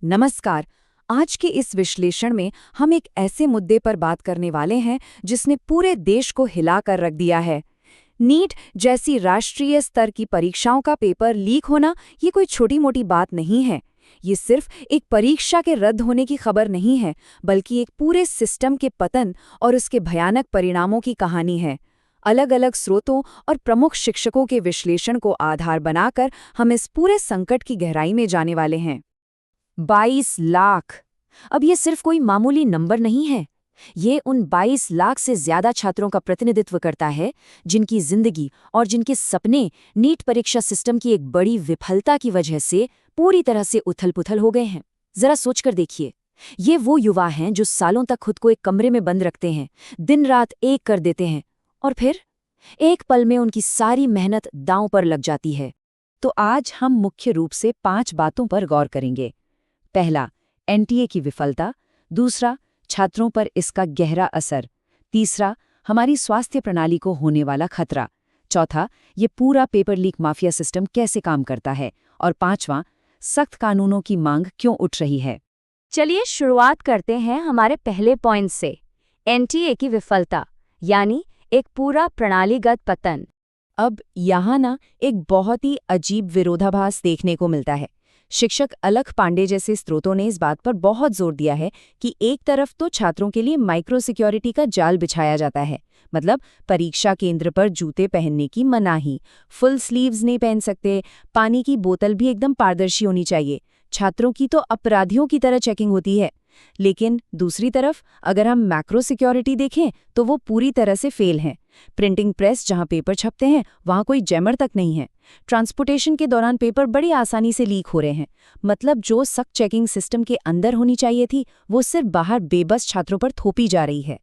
नमस्कार। आज के इस विश्लेषण में हम एक ऐसे मुद्दे पर बात करने वाले हैं जिसने पूरे देश को हिलाकर रख दिया है। नीट जैसी राष्ट्रीय स्तर की परीक्षाओं का पेपर लीक होना ये कोई छोटी मोटी बात नहीं है। ये सिर्फ एक परीक्षा के रद्द होने की खबर नहीं है, बल्कि एक पूरे सिस्टम के पतन और उसके भयानक परिणामों की कहानी है। अलग अलग स्रोतों और प्रमुख शिक्षकों के विश्लेषण को आधार बनाकर हम इस पूरे संकट की गहराई में जाने वाले हैं। 22 लाख। अब ये सिर्फ कोई मामूली नंबर नहीं है। ये उन 22 लाख से ज्यादा छात्रों का प्रतिनिधित्व करता है जिनकी जिंदगी और जिनके सपने नीट परीक्षा सिस्टम की एक बड़ी विफलता की वजह से पूरी तरह से उथल-पुथल हो गए हैं। जरा सोचकर देखिए, ये वो युवा हैं जो सालों तक खुद को एक कमरे में बंद रखते हैं, दिन रात एक कर देते हैं, और फिर एक पल में उनकी सारी मेहनत दांव पर लग जाती है। तो आज हम मुख्य रूप से 5 बातों पर गौर करेंगे। पहला, एनटीए की विफलता। दूसरा, छात्रों पर इसका गहरा असर। तीसरा, हमारी स्वास्थ्य प्रणाली को होने वाला खतरा। चौथा, ये पूरा पेपर लीक माफिया सिस्टम कैसे काम करता है। और पांचवां, सख्त कानूनों की मांग क्यों उठ रही है। चलिए शुरुआत करते हैं हमारे पहले पॉइंट से, एनटीए की विफलता, यानी एक पूरा प्रणालीगत पतन। अब यहाँ ना एक बहुत ही अजीब विरोधाभास देखने को मिलता है। शिक्षक अलख पांडे जैसे स्रोतों ने इस बात पर बहुत जोर दिया है कि एक तरफ तो छात्रों के लिए माइक्रो सिक्योरिटी का जाल बिछाया जाता है, मतलब परीक्षा केंद्र पर जूते पहनने की मनाही, फुल स्लीव्स नहीं पहन सकते, पानी की बोतल भी एकदम पारदर्शी होनी चाहिए, छात्रों की तो अपराधियों की तरह चेकिंग होती है। लेकिन दूसरी तरफ अगर हम मैक्रो सिक्योरिटी देखें तो वो पूरी तरह से फेल हैं। प्रिंटिंग प्रेस जहां पेपर छपते हैं वहां कोई जैमर तक नहीं है। ट्रांसपोर्टेशन के दौरान पेपर बड़ी आसानी से लीक हो रहे हैं। मतलब जो सख्त चेकिंग सिस्टम के अंदर होनी चाहिए थी वो सिर्फ बाहर बेबस छात्रों पर थोपी जा रही है।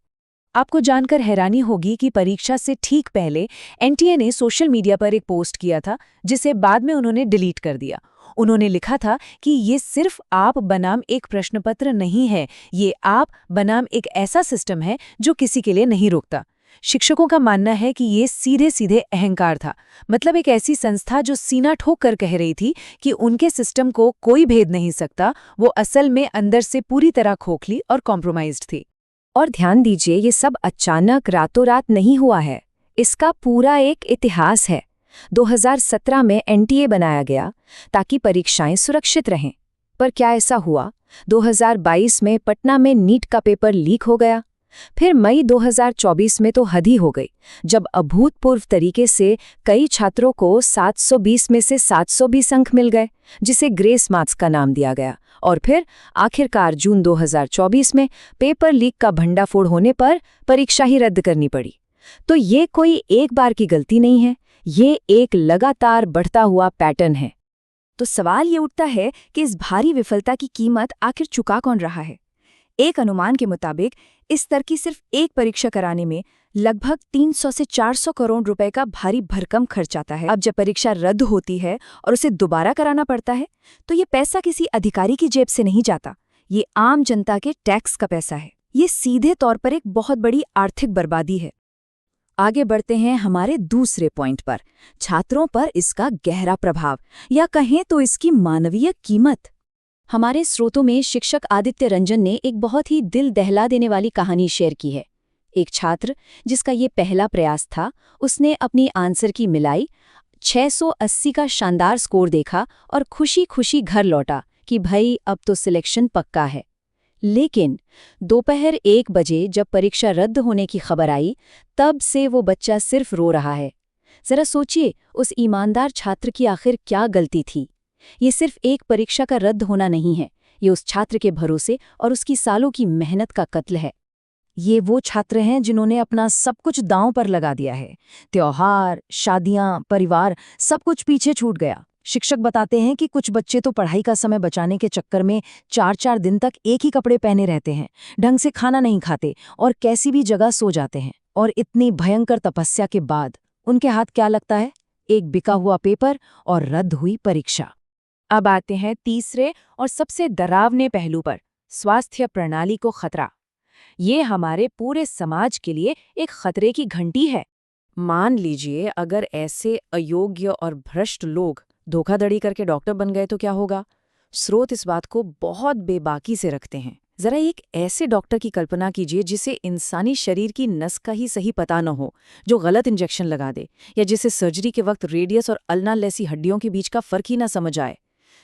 आपको जानकर हैरानी होगी कि परीक्षा से ठीक पहले एनटीए ने सोशल मीडिया पर एक पोस्ट किया था जिसे बाद में उन्होंने डिलीट कर दिया। उन्होंने लिखा था कि ये सिर्फ आप बनाम एक प्रश्नपत्र नहीं है, ये आप बनाम एक ऐसा सिस्टम है जो किसी के लिए नहीं रुकता। शिक्षकों का मानना है कि ये सीधे सीधे अहंकार था, मतलब एक ऐसी संस्था जो सीना ठोक कर कह रही थी कि उनके सिस्टम को कोई भेद नहीं सकता, वो असल में अंदर से पूरी तरह खोखली और कॉम्प्रोमाइज्ड थी। और ध्यान दीजिए, ये सब अचानक रातों रात नहीं हुआ है, इसका पूरा एक इतिहास है। 2017 में एनटीए बनाया गया ताकि परीक्षाएं सुरक्षित रहें, पर क्या ऐसा हुआ? 2022 में पटना में नीट का पेपर लीक हो गया। फिर मई 2024 में तो हद ही हो गई, जब अभूतपूर्व तरीके से कई छात्रों को 720 में से 720 अंक मिल गए, जिसे ग्रेस मार्क्स का नाम दिया गया। और फिर आखिरकार जून 2024 में पेपर लीक का भंडाफोड़ होने पर परीक्षा ही रद्द करनी पड़ी। तो ये कोई एक बार की गलती नहीं है, ये एक लगातार बढ़ता हुआ पैटर्न है। तो सवाल ये उठता है कि इस भारी विफलता की कीमत आखिर चुका कौन रहा है? एक अनुमान के मुताबिक इस स्तर की सिर्फ एक परीक्षा कराने में लगभग 300 से 400 करोड़ रुपए का भारी भरकम खर्च आता है। अब जब परीक्षा रद्द होती है और उसे दोबारा कराना पड़ता है, तो ये पैसा किसी अधिकारी की जेब से नहीं जाता, ये आम जनता के टैक्स का पैसा है। ये सीधे तौर पर एक बहुत बड़ी आर्थिक बर्बादी है। आगे बढ़ते हैं हमारे दूसरे पॉइंट पर, छात्रों पर इसका गहरा प्रभाव, या कहें तो इसकी मानवीय कीमत। हमारे स्रोतों में शिक्षक आदित्य रंजन ने एक बहुत ही दिल दहला देने वाली कहानी शेयर की है। एक छात्र जिसका ये पहला प्रयास था, उसने अपनी आंसर की मिलाई, 680 का शानदार स्कोर देखा और खुशी खुशी घर लौटा कि भाई अब तो सिलेक्शन पक्का है। लेकिन दोपहर 1 बजे जब परीक्षा रद्द होने की खबर आई, तब से वो बच्चा सिर्फ रो रहा है। जरा सोचिए, उस ईमानदार छात्र की आखिर क्या गलती थी? ये सिर्फ एक परीक्षा का रद्द होना नहीं है, ये उस छात्र के भरोसे और उसकी सालों की मेहनत का कत्ल है। ये वो छात्र हैं जिन्होंने अपना सब कुछ दांव पर लगा दिया है। त्योहार, शादियां, परिवार, सब कुछ पीछे छूट गया। शिक्षक बताते हैं कि कुछ बच्चे तो पढ़ाई का समय बचाने के चक्कर में 4-4 दिन तक एक ही कपड़े पहने रहते हैं, ढंग से खाना नहीं खाते और कैसी भी जगह सो जाते हैं। और इतनी भयंकर तपस्या के बाद उनके हाथ क्या लगता है? एक बिका हुआ पेपर और रद्द हुई परीक्षा। अब आते हैं तीसरे और सबसे डरावने पहलू पर, स्वास्थ्य प्रणाली को खतरा। ये हमारे पूरे समाज के लिए एक खतरे की घंटी है। मान लीजिए अगर ऐसे अयोग्य और भ्रष्ट लोग धोखाधड़ी करके डॉक्टर बन गए तो क्या होगा? स्रोत इस बात को बहुत बेबाकी से रखते हैं। जरा एक ऐसे डॉक्टर की कल्पना कीजिए जिसे इंसानी शरीर की नस का ही सही पता न हो, जो गलत इंजेक्शन लगा दे, या जिसे सर्जरी के वक्त रेडियस और अल्ना जैसी हड्डियों के बीच का फर्क ही ना समझ आए।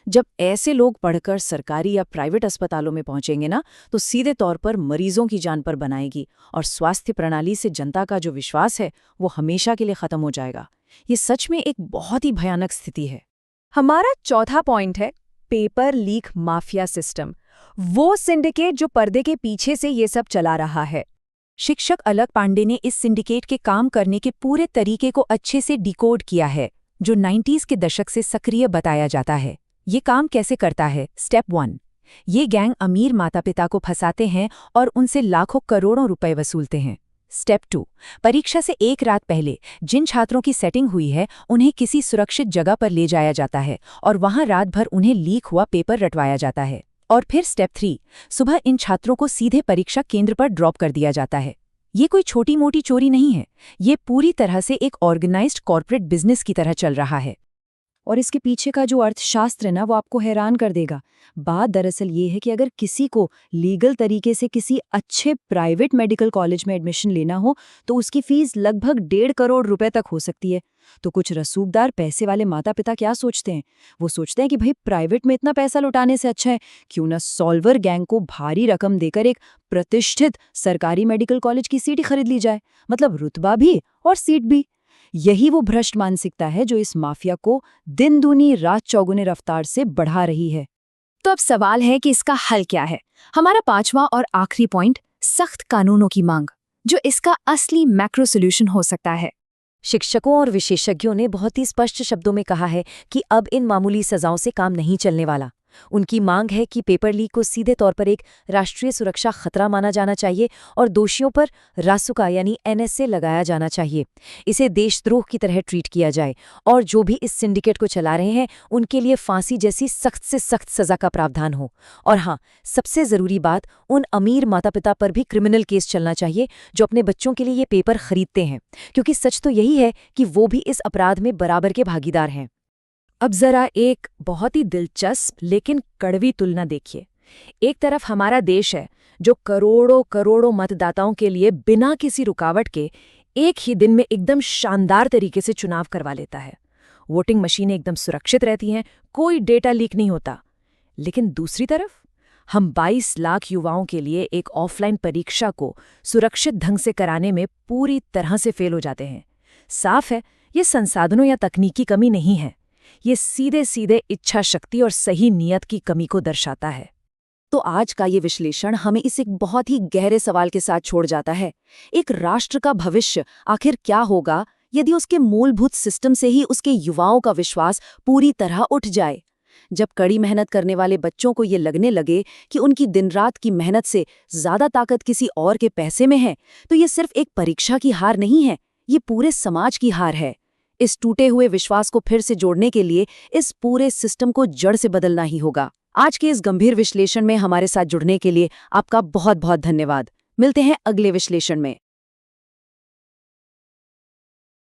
जब ऐसे लोग पढ़कर सरकारी या प्राइवेट अस्पतालों में पहुंचेंगे ना, तो सीधे तौर पर मरीजों की जान पर बनाएगी और स्वास्थ्य प्रणाली से जनता का जो विश्वास है वो हमेशा के लिए खत्म हो जाएगा। ये सच में एक बहुत ही भयानक स्थिति है। हमारा चौथा पॉइंट है पेपर लीक माफिया सिस्टम, वो सिंडिकेट जो पर्दे के पीछे से ये सब चला रहा है। शिक्षक अलख पांडे ने इस सिंडिकेट के काम करने के पूरे तरीके को अच्छे से डिकोड किया है, जो 90s के दशक से सक्रिय बताया जाता है। ये काम कैसे करता है? स्टेप 1, ये गैंग अमीर माता पिता को फंसाते हैं और उनसे लाखों करोड़ों रुपए वसूलते हैं। स्टेप 2, परीक्षा से एक रात पहले जिन छात्रों की सेटिंग हुई है उन्हें किसी सुरक्षित जगह पर ले जाया जाता है और वहां रात भर उन्हें लीक हुआ पेपर रटवाया जाता है। और फिर स्टेप 3, सुबह इन छात्रों को सीधे परीक्षा केंद्र पर ड्रॉप कर दिया जाता है। ये कोई छोटी मोटी चोरी नहीं है, ये पूरी तरह से एक ऑर्गेनाइज्ड कॉर्पोरेट बिजनेस की तरह चल रहा है। और इसके पीछे का जो अर्थशास्त्र है ना, वो आपको हैरान कर देगा। बात दरअसल ये है कि अगर किसी को लीगल तरीके से किसी अच्छे प्राइवेट मेडिकल कॉलेज में एडमिशन लेना हो तो उसकी फीस लगभग 1.5 करोड़ रुपए तक हो सकती है। तो कुछ रसूखदार पैसे वाले माता पिता क्या सोचते हैं? वो सोचते हैं कि भाई प्राइवेट में इतना पैसा लुटाने से अच्छा है क्यों ना सॉल्वर गैंग को भारी रकम देकर एक प्रतिष्ठित सरकारी मेडिकल कॉलेज की सीट ही खरीद ली जाए, मतलब रुतबा भी और सीट भी। यही वो भ्रष्ट मानसिकता है जो इस माफिया को दिन दूनी रात चौगुने रफ्तार से बढ़ा रही है। तो अब सवाल है कि इसका हल क्या है? हमारा पांचवा और आखिरी पॉइंट, सख्त कानूनों की मांग, जो इसका असली मैक्रो सोल्यूशन हो सकता है। शिक्षकों और विशेषज्ञों ने बहुत ही स्पष्ट शब्दों में कहा है कि अब इन मामूली सजाओं से काम नहीं चलने वाला। उनकी मांग है कि पेपर लीक को सीधे तौर पर एक राष्ट्रीय सुरक्षा खतरा माना जाना चाहिए और दोषियों पर रासुका यानी NSA लगाया जाना चाहिए। इसे देशद्रोह की तरह ट्रीट किया जाए और जो भी इस सिंडिकेट को चला रहे हैं उनके लिए फांसी जैसी सख्त से सख्त सजा का प्रावधान हो। और हाँ, सबसे ज़रूरी बात, उन अमीर माता पिता पर भी क्रिमिनल केस चलना चाहिए जो अपने बच्चों के लिए ये पेपर खरीदते हैं, क्योंकि सच तो यही है कि वो भी इस अपराध में बराबर के भागीदार हैं। अब जरा एक बहुत ही दिलचस्प लेकिन कड़वी तुलना देखिए। एक तरफ हमारा देश है जो करोड़ों करोड़ों मतदाताओं के लिए बिना किसी रुकावट के एक ही दिन में एकदम शानदार तरीके से चुनाव करवा लेता है। वोटिंग मशीनें एकदम सुरक्षित रहती हैं, कोई डेटा लीक नहीं होता। लेकिन दूसरी तरफ हम 22 लाख युवाओं के लिए एक ऑफलाइन परीक्षा को सुरक्षित ढंग से कराने में पूरी तरह से फेल हो जाते हैं। साफ है, ये संसाधनों या तकनीकी कमी नहीं है, ये सीधे सीधे इच्छा शक्ति और सही नियत की कमी को दर्शाता है। तो आज का ये विश्लेषण हमें इस एक बहुत ही गहरे सवाल के साथ छोड़ जाता है। एक राष्ट्र का भविष्य आखिर क्या होगा यदि उसके मूलभूत सिस्टम से ही उसके युवाओं का विश्वास पूरी तरह उठ जाए? जब कड़ी मेहनत करने वाले बच्चों को ये लगने लगे कि उनकी दिन रात की मेहनत से ज्यादा ताकत किसी और के पैसे में है, तो ये सिर्फ एक परीक्षा की हार नहीं है, ये पूरे समाज की हार है। इस टूटे हुए विश्वास को फिर से जोड़ने के लिए इस पूरे सिस्टम को जड़ से बदलना ही होगा। आज के इस गंभीर विश्लेषण में हमारे साथ जुड़ने के लिए आपका बहुत बहुत धन्यवाद। मिलते हैं अगले विश्लेषण में।